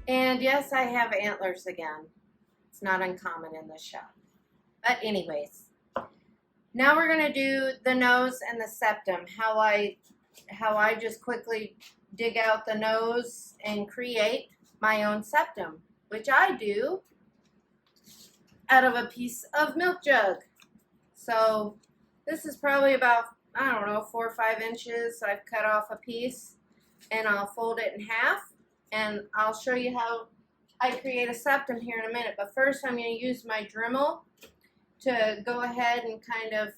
And yes, I have antlers again. It's not uncommon in this shop. But anyways, now we're going to do the nose and the septum. How I just quickly dig out the nose and create my own septum, which I do out of a piece of milk jug. So this is probably about, I don't know, 4 or 5 inches. I've cut off a piece and I'll fold it in half, and I'll show you how I create a septum here in a minute. But first I'm going to use my Dremel to go ahead and kind of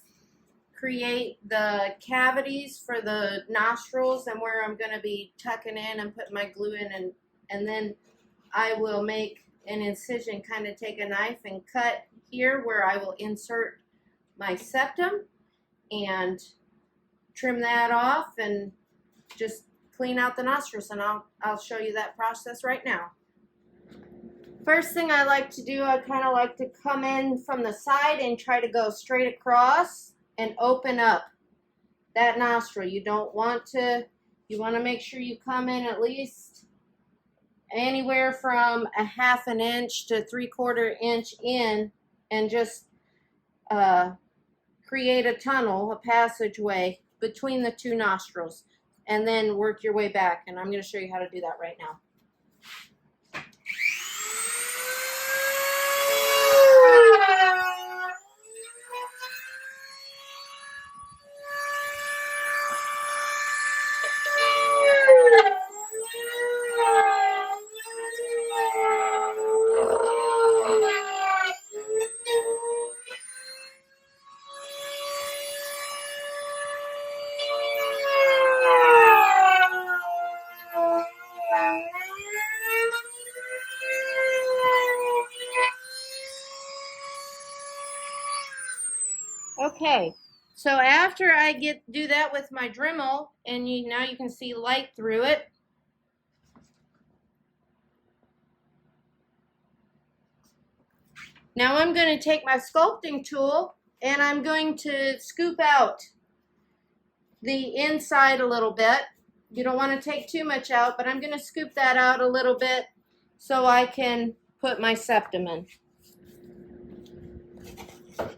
create the cavities for the nostrils and where I'm going to be tucking in and putting my glue in, and then I will make an incision, kind of take a knife and cut here where I will insert my septum and trim that off and just clean out the nostrils, and I'll show you that process right now. First thing I like to do, I kind of like to come in from the side and try to go straight across and open up that nostril. You want to make sure you come in at least anywhere from a 1/2 inch to 3/4 inch in, and just create a tunnel, a passageway between the 2 nostrils, and then work your way back. And I'm going to show you how to do that right now. Okay, so after I do that with my Dremel, and now you can see light through it. Now I'm going to take my sculpting tool and I'm going to scoop out the inside a little bit. You don't want to take too much out, but I'm going to scoop that out a little bit so I can put my septum in.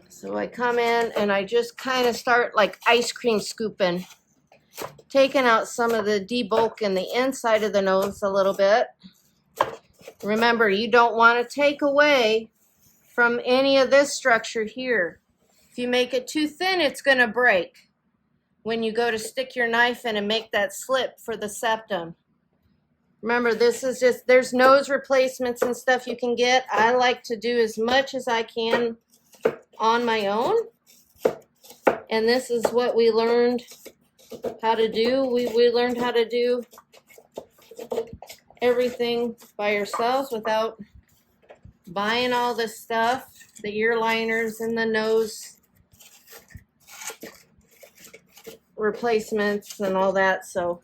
So I come in and I just kind of start like ice cream scooping, taking out some of the debulk in the inside of the nose a little bit. Remember, you don't want to take away from any of this structure here. If you make it too thin, it's going to break when you go to stick your knife in and make that slip for the septum. Remember, this is just, there's nose replacements and stuff you can get. I like to do as much as I can on my own, and this is what we learned how to do. We learned how to do everything by ourselves without buying all this stuff, the ear liners and the nose replacements and all that. So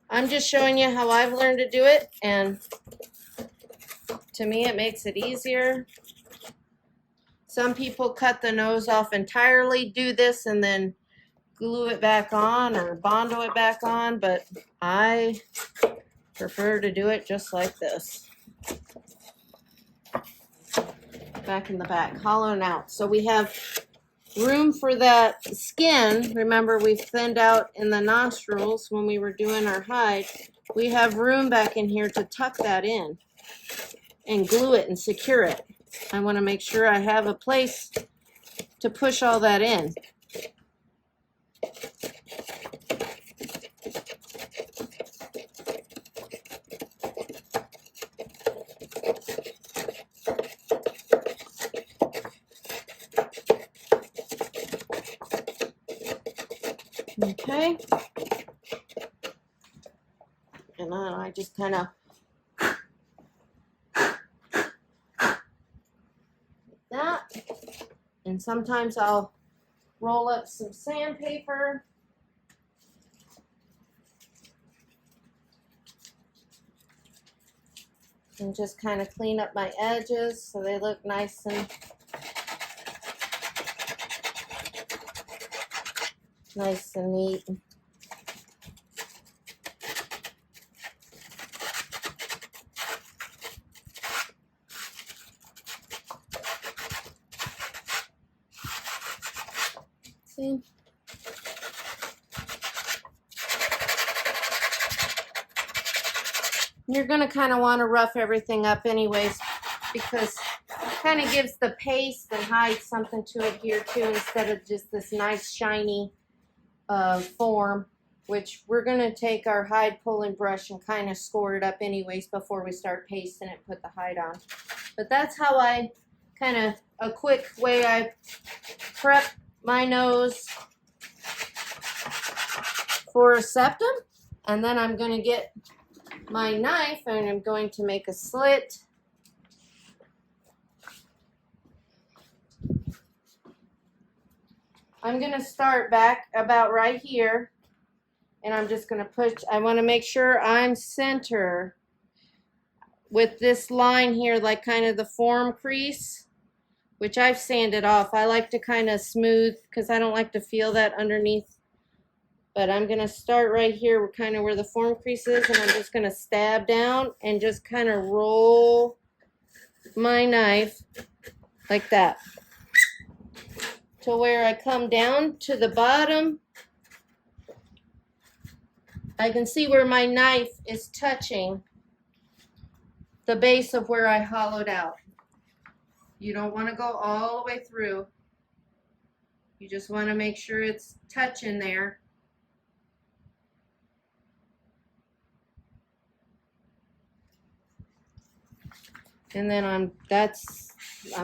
I'm just showing you how I've learned to do it, and to me it makes it easier. Some people cut the nose off entirely, do this, and then glue it back on or Bondo it back on, but I prefer to do it just like this. Back in the back, hollowing out. So we have room for that skin. Remember, we thinned out in the nostrils when we were doing our hide. We have room back in here to tuck that in and glue it and secure it. I want to make sure I have a place to push all that in. Okay. And then I just kind of that, and sometimes I'll roll up some sandpaper and just kind of clean up my edges so they look nice and neat. See? You're going to kind of want to rough everything up anyways, because it kind of gives the paste and hide something to it here too, instead of just this nice shiny form, which we're going to take our hide pulling brush and kind of score it up anyways before we start pasting it and put the hide on. But that's how I kind of, a quick way I prep my nose for a septum. And then I'm going to get my knife and I'm going to make a slit. I'm going to start back about right here, and I'm just going to push. I want to make sure I'm center with this line here, like kind of the form crease, which I've sanded off. I like to kind of smooth because I don't like to feel that underneath. But I'm going to start right here, kind of where the form crease is, and I'm just going to stab down and just kind of roll my knife like that to where I come down to the bottom. I can see where my knife is touching the base of where I hollowed out. You don't want to go all the way through. You just want to make sure it's touching there. And then I'm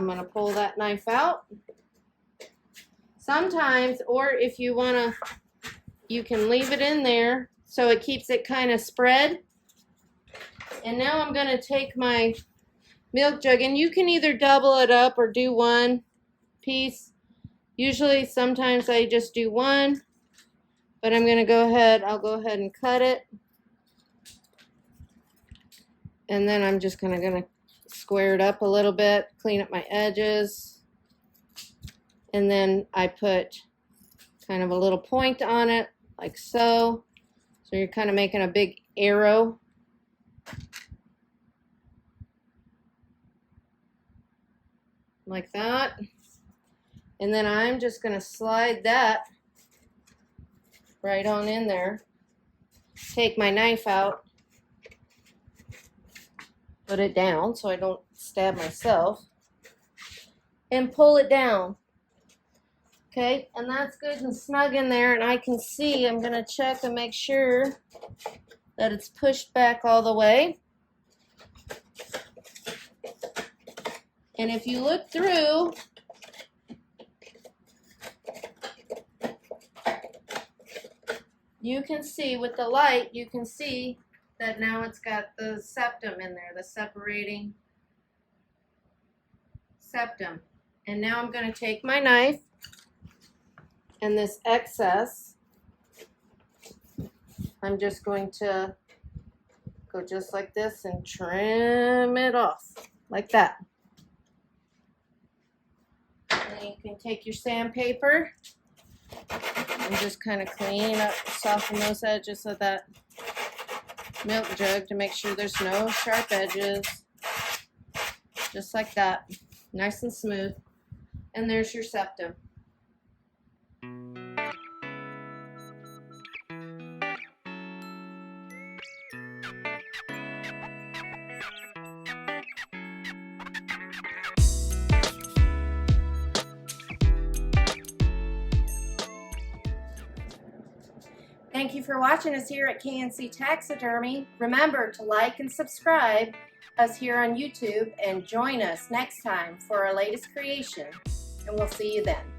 going to pull that knife out. Sometimes, or if you want to, you can leave it in there so it keeps it kind of spread. And now I'm going to take my milk jug, and you can either double it up or do one piece. Usually, sometimes I just do one, but I'm going to go ahead, I'll go ahead and cut it. And then I'm just going to square it up a little bit, clean up my edges, and then I put kind of a little point on it like so. So you're kind of making a big arrow. Like that. And then I'm just going to slide that right on in there. Take my knife out. Put it down so I don't stab myself, and pull it down. Okay, and that's good and snug in there, and I can see, I'm going to check and make sure that it's pushed back all the way. And if you look through, you can see with the light, you can see that now it's got the septum in there, the separating septum. And now I'm going to take my knife and this excess, I'm just going to go just like this and trim it off like that. And then you can take your sandpaper and just kind of clean up, soften those edges of that milk jug to make sure there's no sharp edges. Just like that. Nice and smooth. And there's your septum. Thank you for watching us here at K&C Taxidermy. Remember to like and subscribe us here on YouTube, and join us next time for our latest creation. And we'll see you then.